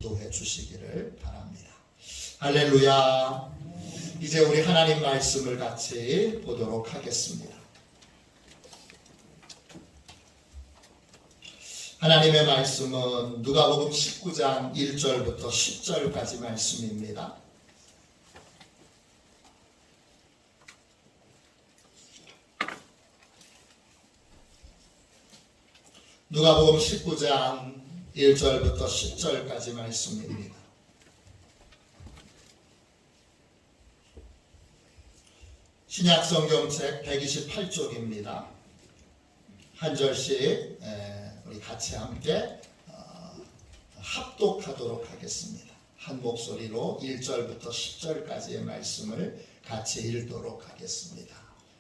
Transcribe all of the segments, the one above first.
기도해 주시기를 바랍니다. 할렐루야. 이제 우리 하나님 말씀을 같이 보도록 하겠습니다. 하나님의 말씀은 누가복음 19장 1절부터 10절까지 말씀입니다. 누가복음 19장 1절부터 10절까지 말씀입니다. 신약성경책 128쪽입니다. 한 절씩 우리 같이 함께 합독하도록 하겠습니다. 한 목소리로 1절부터 10절까지의 말씀을 같이 읽도록 하겠습니다.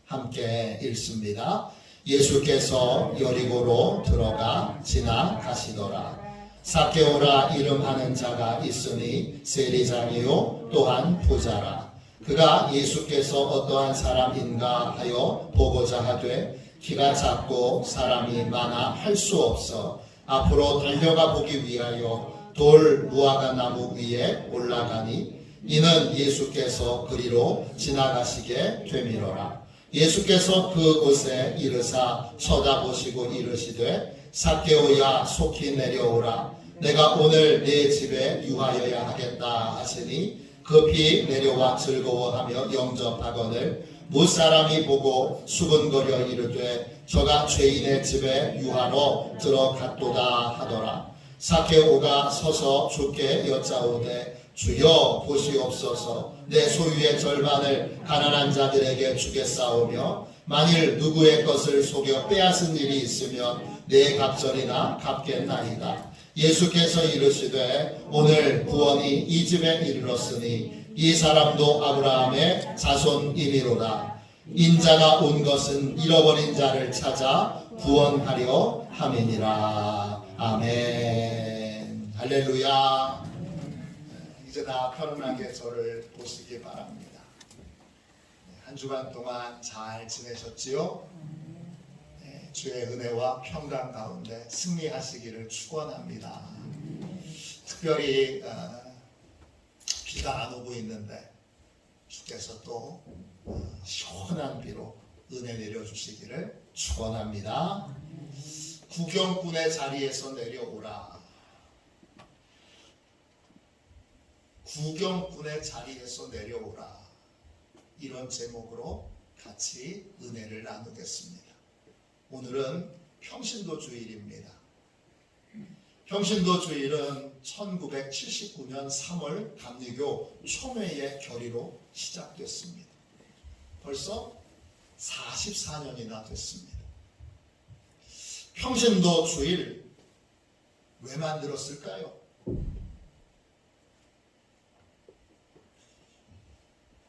함께 읽습니다. 예수께서 여리고로 들어가 지나가시더라. 삭개오라 이름하는 자가 있으니 세리장이요 또한 부자라. 그가 예수께서 어떠한 사람인가 하여 보고자 하되 키가 작고 사람이 많아 할 수 없어 앞으로 달려가 보기 위하여 돌 무화과 나무 위에 올라가니 이는 예수께서 그리로 지나가시게 되미러라. 예수께서 그곳에 이르사 쳐다보시고 이르시되 삭개오야 속히 내려오라. 내가 오늘 네 집에 유하여야 하겠다 하시니 급히 내려와 즐거워하며 영접하거늘 무사람이 보고 수근거려 이르되 저가 죄인의 집에 유하러 들어갔도다 하더라. 삭개오가 서서 주께 여짜오되 주여 보시옵소서. 내 소유의 절반을 가난한 자들에게 주겠사오며 만일 누구의 것을 속여 빼앗은 일이 있으면 내 갑절이나 갚겠나이다. 예수께서 이르시되 오늘 구원이 이 집에 이르렀으니 이 사람도 아브라함의 자손이니로다. 인자가 온 것은 잃어버린 자를 찾아 구원하려 함이니라. 아멘. 할렐루야. 이제 다 편안하게 저를 보시기 바랍니다. 한 주간 동안 잘 지내셨지요? 주의 은혜와 평강 가운데 승리하시기를 축원합니다. 특별히 비가 안 오고 있는데 주께서 또 시원한 비로 은혜 내려주시기를 축원합니다. 구경꾼의 자리에서 내려오라. 구경꾼의 자리에서 내려오라. 이런 제목으로 같이 은혜를 나누겠습니다. 오늘은 평신도 주일입니다. 평신도 주일은 1979년 3월 감리교 총회의 결의로 시작됐습니다. 벌써 44년이나 됐습니다. 평신도 주일 왜 만들었을까요?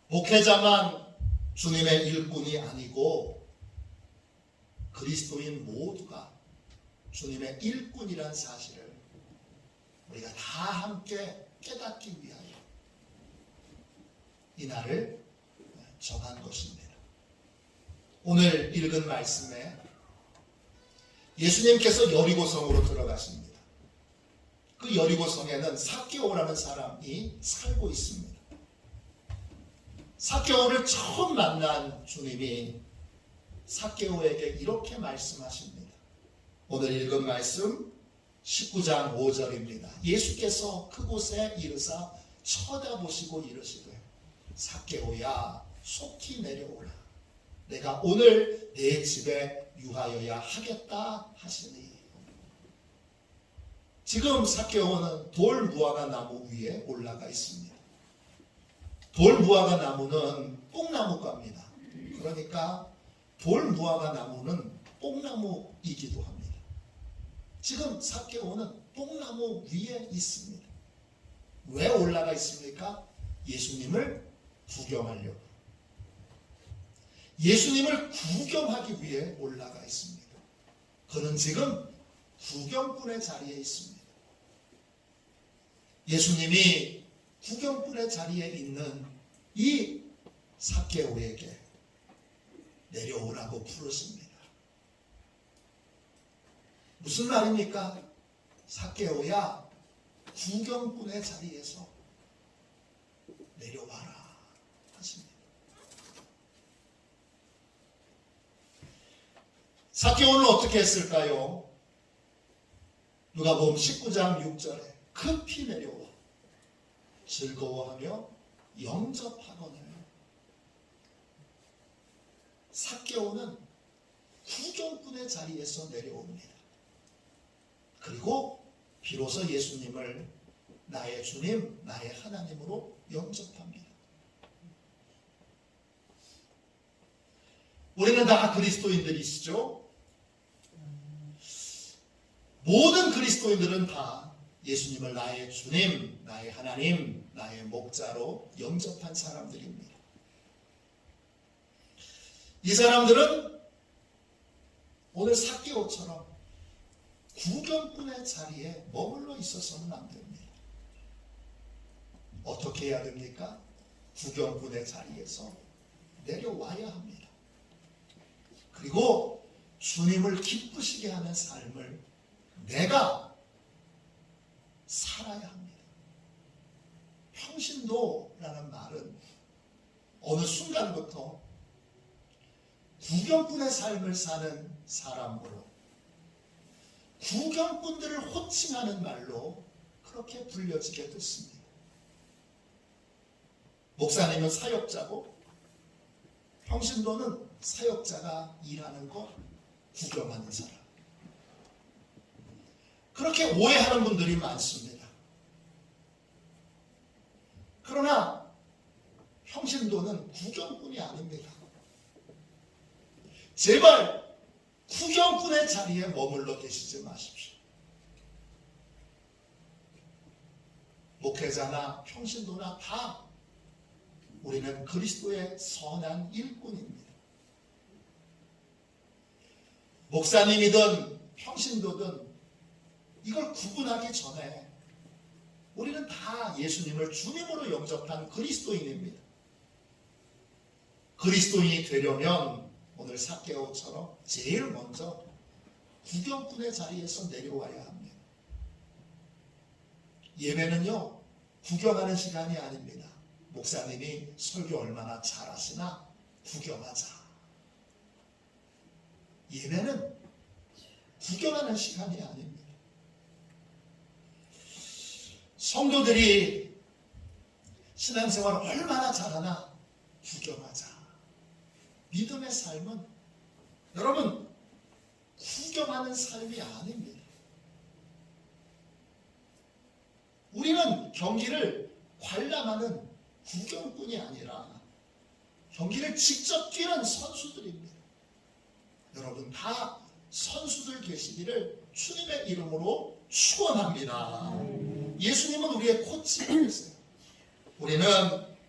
목회자만 주님의 일꾼이 아니고 그리스도인 모두가 주님의 일꾼이란 사실을 우리가 다 함께 깨닫기 위하여 이 날을 정한 것입니다. 오늘 읽은 말씀에 예수님께서 여리고성으로 들어가십니다. 그 여리고성에는 삭개오라는 사람이 살고 있습니다. 삭개오를 처음 만난 주님이 삭개오에게 이렇게 말씀하십니다. 오늘 읽은 말씀 19장 5절입니다. 예수께서 그곳에 이르사 쳐다보시고 이르시되 삭개오야 속히 내려오라. 내가 오늘 내 집에 유하여야 하겠다 하시니. 지금 삭개오는 돌 무화과 나무 위에 올라가 있습니다. 돌 무화과 나무는 뽕나무과입니다. 그러니까 돌 무화과 나무는 뽕나무이기도 합니다. 지금 삭개오는 뽕나무 위에 있습니다. 왜 올라가 있습니까? 예수님을 구경하려고. 예수님을 구경하기 위해 올라가 있습니다. 그는 지금 구경꾼의 자리에 있습니다. 예수님이 구경꾼의 자리에 있는 이 삭개오에게 내려오라고 부르십니다. 무슨 말입니까? 삭개오야, 구경꾼의 자리에서 내려와라 하십니다. 삭개오는 어떻게 했을까요? 누가복음 19장 6절에 급히 내려와 즐거워하며 영접하거늘. 삭개오는 구경꾼의 자리에서 내려옵니다. 그리고 비로소 예수님을 나의 주님, 나의 하나님으로 영접합니다. 우리는 다 그리스도인들이시죠? 모든 그리스도인들은 다 예수님을 나의 주님, 나의 하나님, 나의 목자로 영접한 사람들입니다. 이 사람들은 오늘 삭개오처럼 구경꾼의 자리에 머물러 있어서는 안 됩니다. 어떻게 해야 됩니까? 구경꾼의 자리에서 내려와야 합니다. 그리고 주님을 기쁘시게 하는 삶을 내가 살아야 합니다. 평신도라는 말은 어느 순간부터 구경꾼의 삶을 사는 사람으로, 구경꾼들을 호칭하는 말로 그렇게 불려지게 됐습니다. 목사님은 사역자고, 평신도는 사역자가 일하는 것, 구경하는 사람. 그렇게 오해하는 분들이 많습니다. 그러나 평신도는 구경꾼이 아닙니다. 제발 구경꾼의 자리에 머물러 계시지 마십시오. 목회자나 평신도나 다 우리는 그리스도의 선한 일꾼입니다. 목사님이든 평신도든 이걸 구분하기 전에 우리는 다 예수님을 주님으로 영접한 그리스도인입니다. 그리스도인이 되려면 오늘 삭개오처럼 제일 먼저 구경꾼의 자리에서 내려와야 합니다. 예배는요, 구경하는 시간이 아닙니다. 목사님이 설교 얼마나 잘하시나 구경하자. 예배는 구경하는 시간이 아닙니다. 성도들이 신앙생활을 얼마나 잘하나 구경하자. 믿음의 삶은 여러분 구경하는 삶이 아닙니다. 우리는 경기를 관람하는 구경꾼이 아니라 경기를 직접 뛰는 선수들입니다. 여러분 다 선수들 되시기를 주님의 이름으로 축원합니다. 예수님은 우리의 코치이세요. 우리는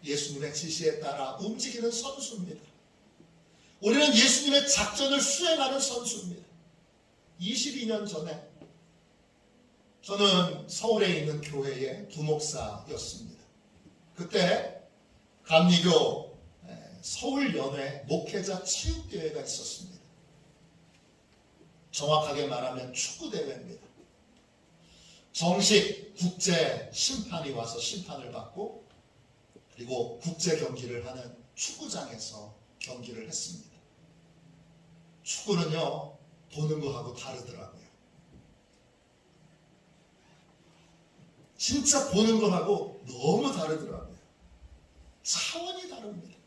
예수님의 지시에 따라 움직이는 선수입니다. 우리는 예수님의 작전을 수행하는 선수입니다. 22년 전에 저는 서울에 있는 교회의 부목사였습니다. 그때 감리교 서울연회 목회자 체육대회가 있었습니다. 정확하게 말하면 축구대회입니다. 정식 국제 심판이 와서 심판을 받고 그리고 국제 경기를 하는 축구장에서 경기를 했습니다. 축구는요, 보는 거하고 다르더라고요. 진짜 보는 거하고 너무 다르더라고요. 차원이 다릅니다.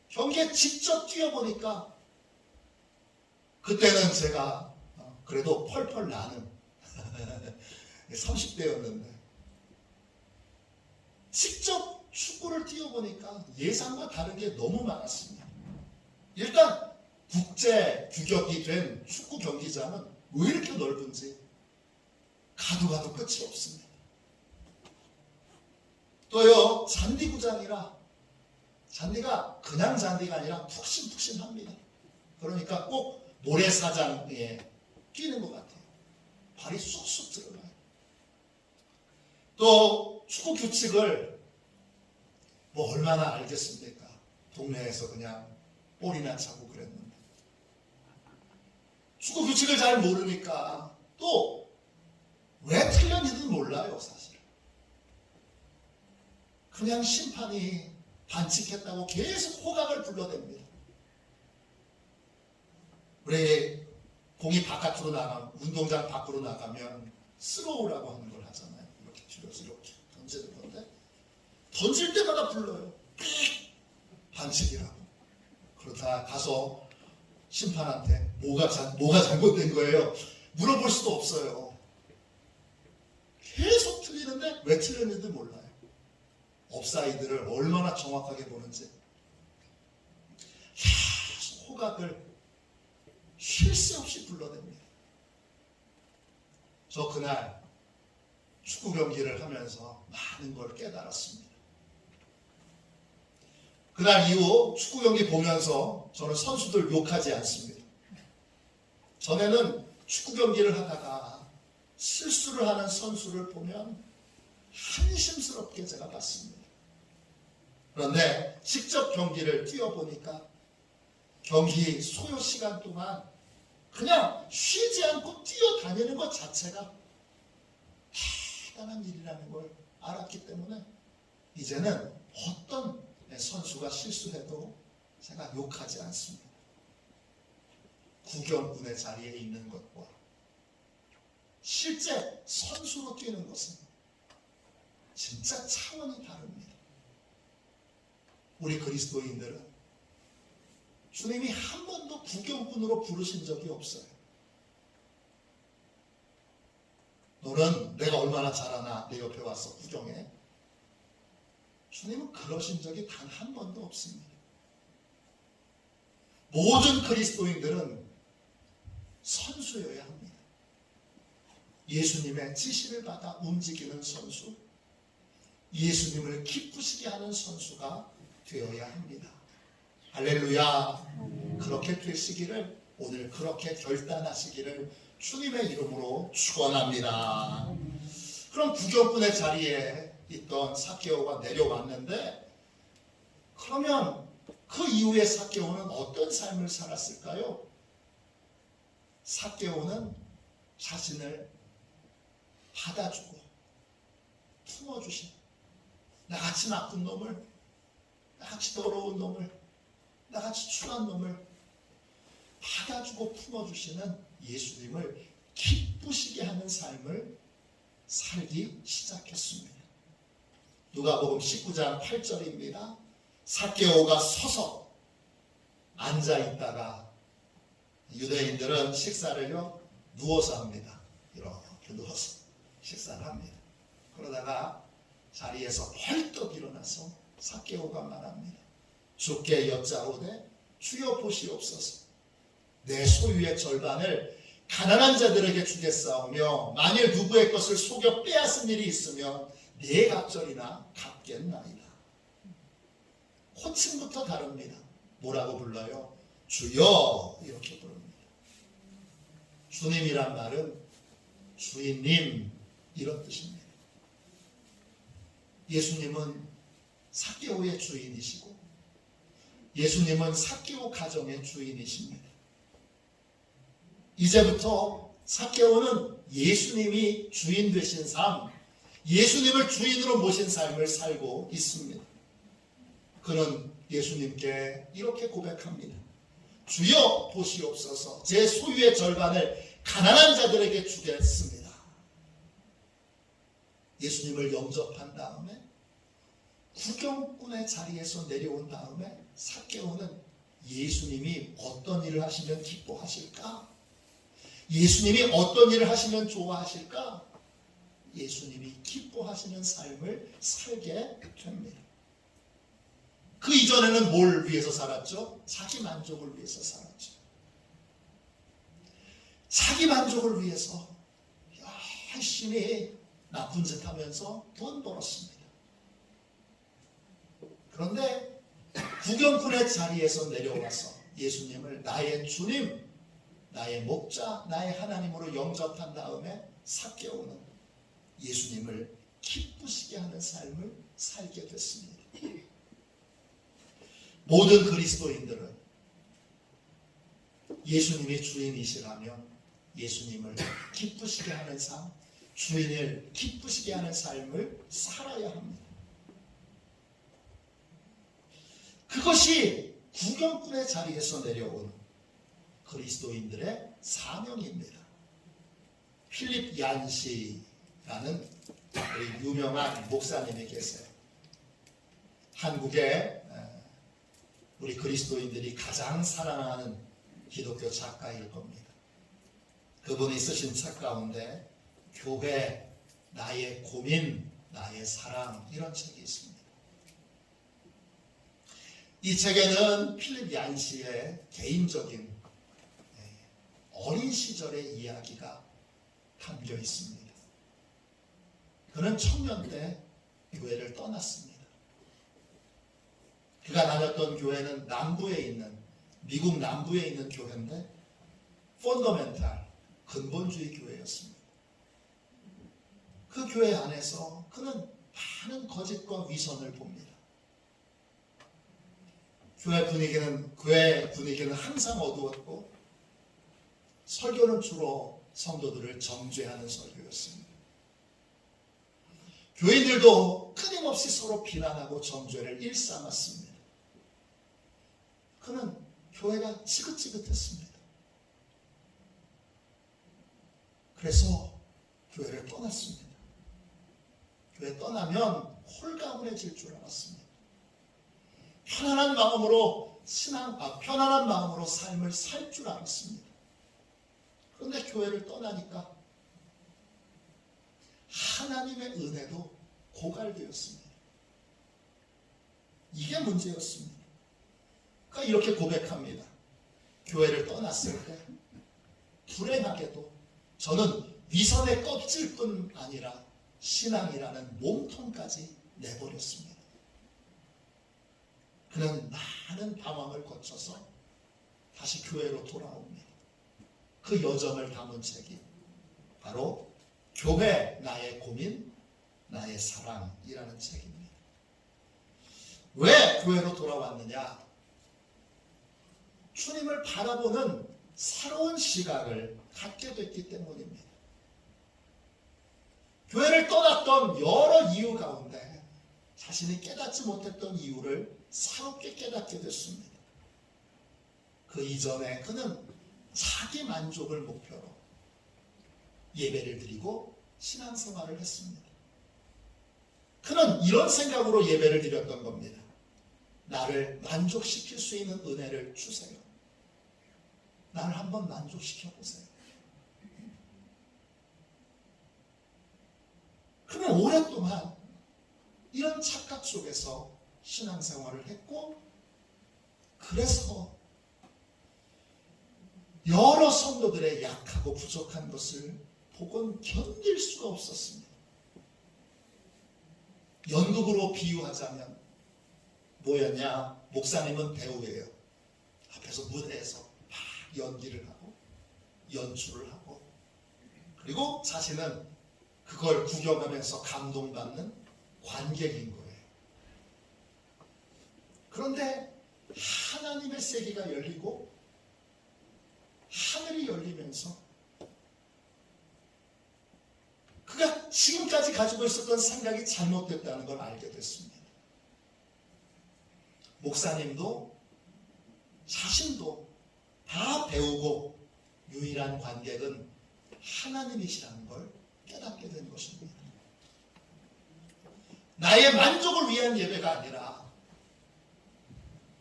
경기에 직접 뛰어보니까 그때는 제가 그래도 펄펄 나는 30대였는데 직접 축구를 뛰어보니까 예상과 다른 게 너무 많았습니다. 일단 국제 규격이 된 축구 경기장은 왜 이렇게 넓은지 가도 끝이 없습니다. 또요, 잔디구장이라 잔디가 그냥 잔디가 아니라 푹신푹신합니다. 그러니까 꼭 모래사장에 뛰는 것 같아요. 발이 쏙쏙 들어가요. 또 축구 규칙을 뭐 얼마나 알겠습니까? 동네에서 그냥 볼이나 차고 그랬는데 축구 규칙을 잘 모르니까 또 왜 틀렸는지도 몰라요, 사실. 그냥 심판이 반칙했다고 계속 호각을 불러댑니다. 우리 공이 바깥으로 나가면, 운동장 밖으로 나가면 스로우라고 하는 걸 하잖아요. 이렇게 줄여서 이렇게 던지는 건데 던질 때마다 불러요. 반칙이라고. 그러다 가서 심판한테 뭐가 잘못된 거예요? 물어볼 수도 없어요. 계속 틀리는데 왜 틀렸는지 몰라요. 업사이드를 얼마나 정확하게 보는지. 계속 호각을 쉴 새 없이 불러댑니다. 저 그날 축구 경기를 하면서 많은 걸 깨달았습니다. 그날 이후 축구 경기 보면서 저는 선수들 욕하지 않습니다. 전에는 축구 경기를 하다가 실수를 하는 선수를 보면 한심스럽게 제가 봤습니다. 그런데 직접 경기를 뛰어보니까 경기 소요 시간 동안 그냥 쉬지 않고 뛰어다니는 것 자체가 대단한 일이라는 걸 알았기 때문에 이제는 어떤 선수가 실수해도 제가 욕하지 않습니다. 구경꾼의 자리에 있는 것과 실제 선수로 뛰는 것은 진짜 차원이 다릅니다. 우리 그리스도인들은 주님이 한 번도 구경꾼으로 부르신 적이 없어요. 너는 내가 얼마나 잘하나 내 옆에 와서 구경해. 주님은 그러신 적이 단 한 번도 없습니다. 모든 그리스도인들은 선수여야 합니다. 예수님의 지시를 받아 움직이는 선수, 예수님을 기쁘시게 하는 선수가 되어야 합니다. 할렐루야. 그렇게 되시기를, 오늘 그렇게 결단하시기를 주님의 이름으로 축원합니다. 그럼 구경꾼의 자리에 있던 삭개오가 내려왔는데, 그러면 그 이후에 삭개오는 어떤 삶을 살았을까요? 삭개오는 자신을 받아주고 품어주신, 나같이 나쁜 놈을, 나같이 더러운 놈을, 나같이 추한 놈을 받아주고 품어주시는 예수님을 기쁘시게 하는 삶을 살기 시작했습니다. 누가복음 19장 8절입니다. 삭개오가 서서 앉아있다가, 유대인들은 식사를요 누워서 합니다. 이렇게 누워서 식사를 합니다. 그러다가 자리에서 벌떡 일어나서 삭개오가 말합니다. 주께 여짜오되 주여 보시옵소서. 내 소유의 절반을 가난한 자들에게 주겠사오며 만일 누구의 것을 속여 빼앗은 일이 있으면 네 갑절이나 갚겠나이다. 호칭부터 다릅니다. 뭐라고 불러요? 주여 이렇게 부릅니다. 주님이란 말은 주인님 이런 뜻입니다. 예수님은 삭개오의 주인이시고 예수님은 삭개오 가정의 주인이십니다. 이제부터 삭개오는 예수님이 주인 되신 삶, 예수님을 주인으로 모신 삶을 살고 있습니다. 그는 예수님께 이렇게 고백합니다. 주여 보시옵소서. 제 소유의 절반을 가난한 자들에게 주겠습니다. 예수님을 영접한 다음에 구경꾼의 자리에서 내려온 다음에 삭개오는 예수님이 어떤 일을 하시면 기뻐하실까? 예수님이 어떤 일을 하시면 좋아하실까? 예수님이 기뻐하시는 삶을 살게 됩니다. 그 이전에는 뭘 위해서 살았죠? 자기 만족을 위해서 살았죠. 자기 만족을 위해서 열심히 나쁜 짓 하면서 돈 벌었습니다. 그런데 구경꾼의 자리에서 내려와서 예수님을 나의 주님, 나의 목자, 나의 하나님으로 영접한 다음에 삭개오는 예수님을 기쁘시게 하는 삶을 살게 됐습니다. 모든 그리스도인들은 예수님이 주인이시라면 예수님을 기쁘시게 하는 삶, 주인을 기쁘시게 하는 삶을 살아야 합니다. 그것이 구경꾼의 자리에서 내려온 그리스도인들의 사명입니다. 필립 얀시라는 유명한 목사님이 계세요. 한국에 우리 그리스도인들이 가장 사랑하는 기독교 작가일 겁니다. 그분이 쓰신 책 가운데 교회, 나의 고민, 나의 사랑 이런 책이 있습니다. 이 책에는 필립 얀시의 개인적인 어린 시절의 이야기가 담겨 있습니다. 그는 청년 때 교회를 떠났습니다. 그가 다녔던 교회는 남부에 있는, 미국 남부에 있는 교회인데 펀더멘탈, 근본주의 교회였습니다. 그 교회 안에서 그는 많은 거짓과 위선을 봅니다. 교회 분위기는 항상 어두웠고 설교는 주로 성도들을 정죄하는 설교였습니다. 교인들도 끊임없이 서로 비난하고 정죄를 일삼았습니다. 그는 교회가 지긋지긋했습니다. 그래서 교회를 떠났습니다. 교회 떠나면 홀가분해질 줄 알았습니다. 편안한 마음으로 삶을 살 줄 알았습니다. 그런데 교회를 떠나니까 하나님의 은혜도 고갈되었습니다. 이게 문제였습니다. 그러니까 이렇게 고백합니다. 교회를 떠났을 때 불행하게도 저는 위선의 껍질뿐 아니라 신앙이라는 몸통까지 내버렸습니다. 그는 많은 방황을 거쳐서 다시 교회로 돌아옵니다. 그 여정을 담은 책이 바로 교회, 나의 고민, 나의 사랑이라는 책입니다. 왜 교회로 돌아왔느냐? 주님을 바라보는 새로운 시각을 갖게 됐기 때문입니다. 교회를 떠났던 여러 이유 가운데 자신이 깨닫지 못했던 이유를 새롭게 깨닫게 됐습니다. 그 이전에 그는 자기 만족을 목표로 예배를 드리고 신앙생활을 했습니다. 그는 이런 생각으로 예배를 드렸던 겁니다. 나를 만족시킬 수 있는 은혜를 주세요. 나를 한번 만족시켜 보세요. 그는 오랫동안 이런 착각 속에서 신앙생활을 했고, 그래서 여러 성도들의 약하고 부족한 것을 보곤 견딜 수가 없었습니다. 연극으로 비유하자면 뭐였냐? 목사님은 배우예요. 앞에서 무대에서 막 연기를 하고 연출을 하고, 그리고 자신은 그걸 구경하면서 감동받는 관객인 거예요. 그런데 하나님의 세계가 열리고 하늘이 열리면서 그가 지금까지 가지고 있었던 생각이 잘못됐다는 걸 알게 됐습니다. 목사님도 자신도 다 배우고 유일한 관객은 하나님이시라는 걸 깨닫게 된 것입니다. 나의 만족을 위한 예배가 아니라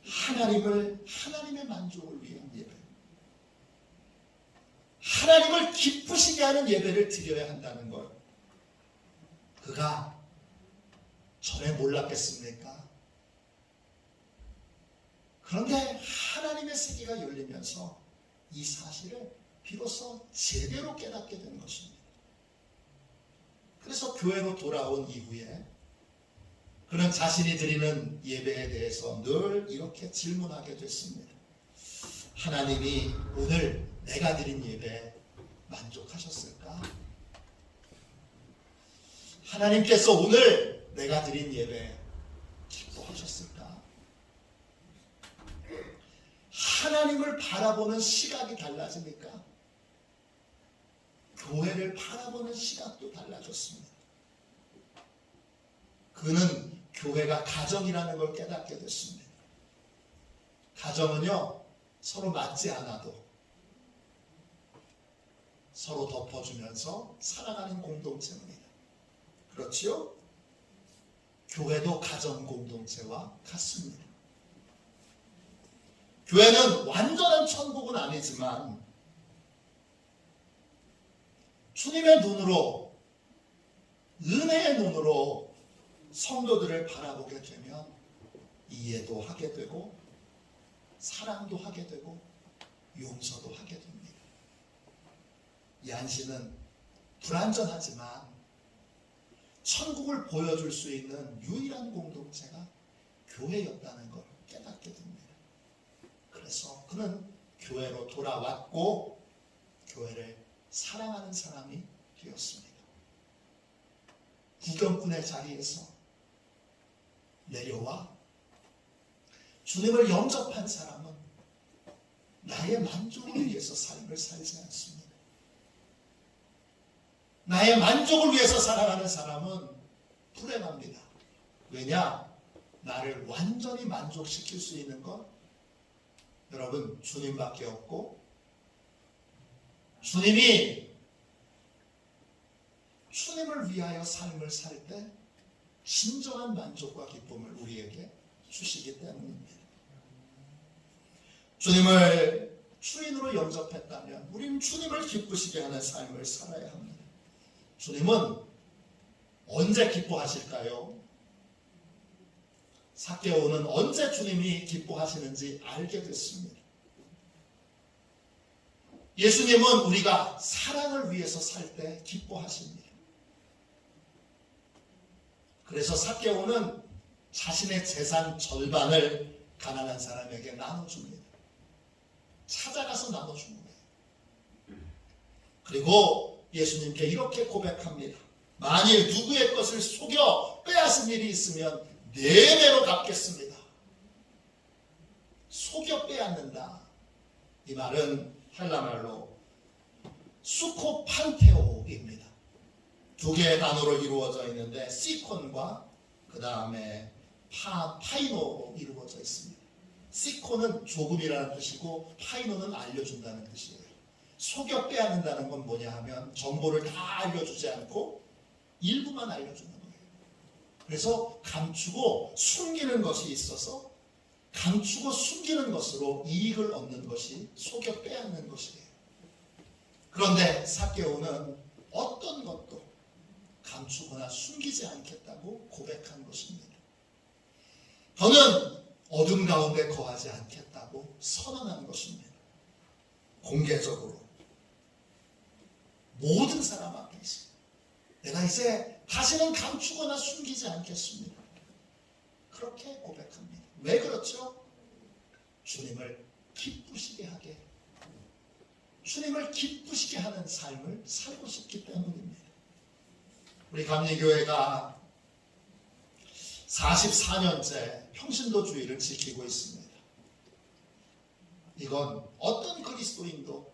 하나님의 만족을 위한 예배, 하나님을 기쁘시게 하는 예배를 드려야 한다는 걸 그가 전에 몰랐겠습니까? 그런데 하나님의 세계가 열리면서 이 사실을 비로소 제대로 깨닫게 된 것입니다. 그래서 교회로 돌아온 이후에 그는 자신이 드리는 예배에 대해서 늘 이렇게 질문하게 됐습니다. 하나님이 오늘 내가 드린 예배에 만족하셨을까? 하나님께서 오늘 내가 드린 예배에 기뻐하셨을까? 하나님을 바라보는 시각이 달라지니까 교회를 바라보는 시각도 달라졌습니다. 그는 교회가 가정이라는 걸 깨닫게 됐습니다. 가정은요, 서로 맞지 않아도 서로 덮어주면서 살아가는 공동체입니다. 그렇지요? 교회도 가정 공동체와 같습니다. 교회는 완전한 천국은 아니지만 주님의 눈으로, 은혜의 눈으로 성도들을 바라보게 되면 이해도 하게 되고 사랑도 하게 되고 용서도 하게 됩니다. 이 안식은 불완전하지만 천국을 보여줄 수 있는 유일한 공동체가 교회였다는 걸 깨닫게 됩니다. 그래서 그는 교회로 돌아왔고 교회를 사랑하는 사람이 되었습니다. 구경꾼의 자리에서 내려와 주님을 영접한 사람은 나의 만족을 위해서 삶을 살지 않습니다. 나의 만족을 위해서 살아가는 사람은 불행합니다. 왜냐? 나를 완전히 만족시킬 수 있는 건 여러분 주님밖에 없고 주님이 주님을 위하여 삶을 살 때 진정한 만족과 기쁨을 우리에게 주시기 때문입니다. 주님을 주인으로 영접했다면 우리는 주님을 기쁘시게 하는 삶을 살아야 합니다. 주님은 언제 기뻐하실까요? 삭개오는 언제 주님이 기뻐하시는지 알게 됐습니다. 예수님은 우리가 사랑을 위해서 살 때 기뻐하십니다. 그래서 삭개오는 자신의 재산 절반을 가난한 사람에게 나눠줍니다. 찾아가서 나눠준 거예요. 그리고 예수님께 이렇게 고백합니다. 만일 누구의 것을 속여 빼앗은 일이 있으면 4배로 갚겠습니다. 속여 빼앗는다. 이 말은 헬라말로 수코판테오입니다. 2개의 단어로 이루어져 있는데 시콘과 그 다음에 파이노로 이루어져 있습니다. 시콘은 조금이라는 뜻이고 파이노는 알려준다는 뜻이에요. 속여 빼앗는다는 건 뭐냐 하면 정보를 다 알려주지 않고 일부만 알려주는 거예요. 그래서 감추고 숨기는 것이 있어서 감추고 숨기는 것으로 이익을 얻는 것이 속여 빼앗는 것이에요. 그런데 삭개오는 어떤 것도 감추거나 숨기지 않겠다고 고백한 것입니다. 저는 어둠 가운데 거하지 않겠다고 선언한 것입니다. 공개적으로 모든 사람 앞에서 내가 이제 다시는 감추거나 숨기지 않겠습니다. 그렇게 고백합니다. 왜 그렇죠? 주님을 기쁘시게 하게, 주님을 기쁘시게 하는 삶을 살고 싶기 때문입니다. 우리 감리교회가 44년째 평신도주의를 지키고 있습니다. 이건 어떤 그리스도인도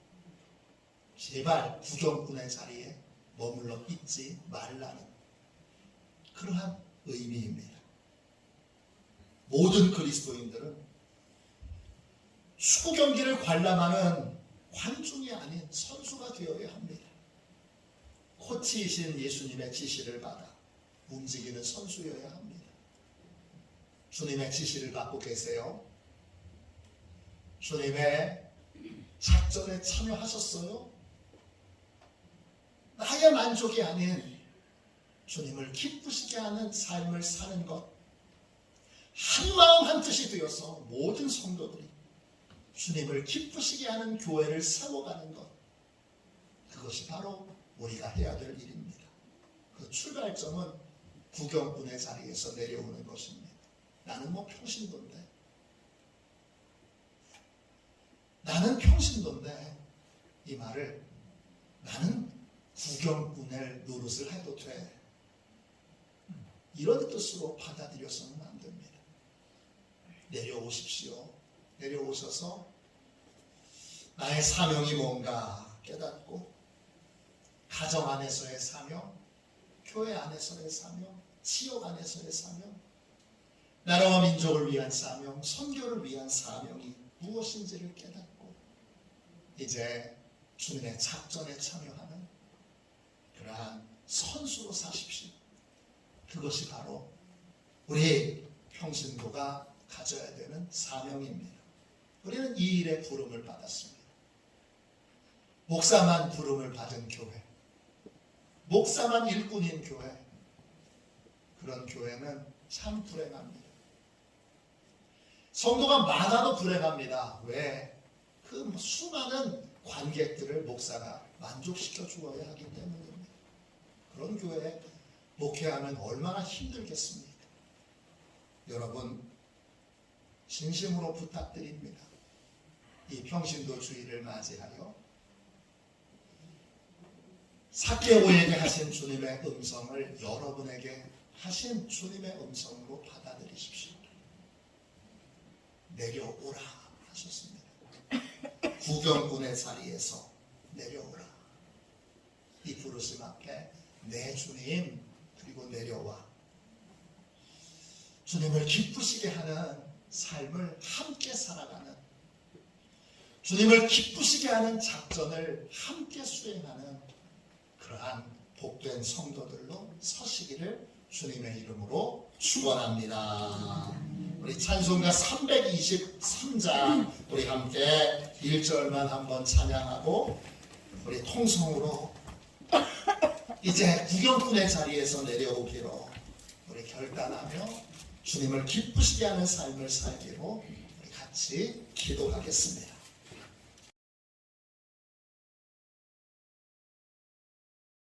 제발 구경꾼의 자리에 머물러 있지 말라는 그러한 의미입니다. 모든 그리스도인들은 축구 경기를 관람하는 관중이 아닌 선수가 되어야 합니다. 코치이신 예수님의 지시를 받아 움직이는 선수여야 합니다. 주님의 지시를 받고 계세요? 주님의 작전에 참여하셨어요? 나의 만족이 아닌 주님을 기쁘시게 하는 삶을 사는 것, 한마음 한뜻이 되어서 모든 성도들이 주님을 기쁘시게 하는 교회를 세워가는 것, 그것이 바로 우리가 해야 될 일입니다. 그 출발점은 구경꾼의 자리에서 내려오는 것입니다. 나는 뭐 평신도인데, 나는 평신도인데 이 말을 나는 구경꾼의 노릇을 해도 돼, 이런 뜻으로 받아들여서는 안 됩니다. 내려오십시오. 내려오셔서 나의 사명이 뭔가 깨닫고 가정 안에서의 사명, 교회 안에서의 사명, 지역 안에서의 사명, 나라와 민족을 위한 사명, 선교를 위한 사명이 무엇인지를 깨닫고 이제 주님의 작전에 참여하는 그러한 선수로 사십시오. 그것이 바로 우리 평신도가 가져야 되는 사명입니다. 우리는 이 일에 부름을 받았습니다. 목사만 부름을 받은 교회, 목사만 일꾼인 교회, 그런 교회는 참 불행합니다. 성도가 많아도 불행합니다. 왜? 그 수많은 관객들을 목사가 만족시켜 주어야 하기 때문입니다. 그런 교회에 목회하면 얼마나 힘들겠습니까? 여러분, 진심으로 부탁드립니다. 이 평신도 주일을 맞이하여 삭개오에게 하신 주님의 음성을 여러분에게 하신 주님의 음성으로 받아들이십시오. 내려오라 하셨습니다. 구경꾼의 자리에서 내려오라. 이 부르심 앞에 내 주님, 그리고 내려와 주님을 기쁘시게 하는 삶을 함께 살아가는, 주님을 기쁘시게 하는 작전을 함께 수행하는 그러한 복된 성도들로 서시기를 주님의 이름으로 축원합니다. 우리 찬송가 323장 우리 함께 1절만 한번 찬양하고 우리 통성으로 이제 구경꾼의 자리에서 내려오기로 우리 결단하며 주님을 기쁘시게 하는 삶을 살기로 우리 같이 기도하겠습니다.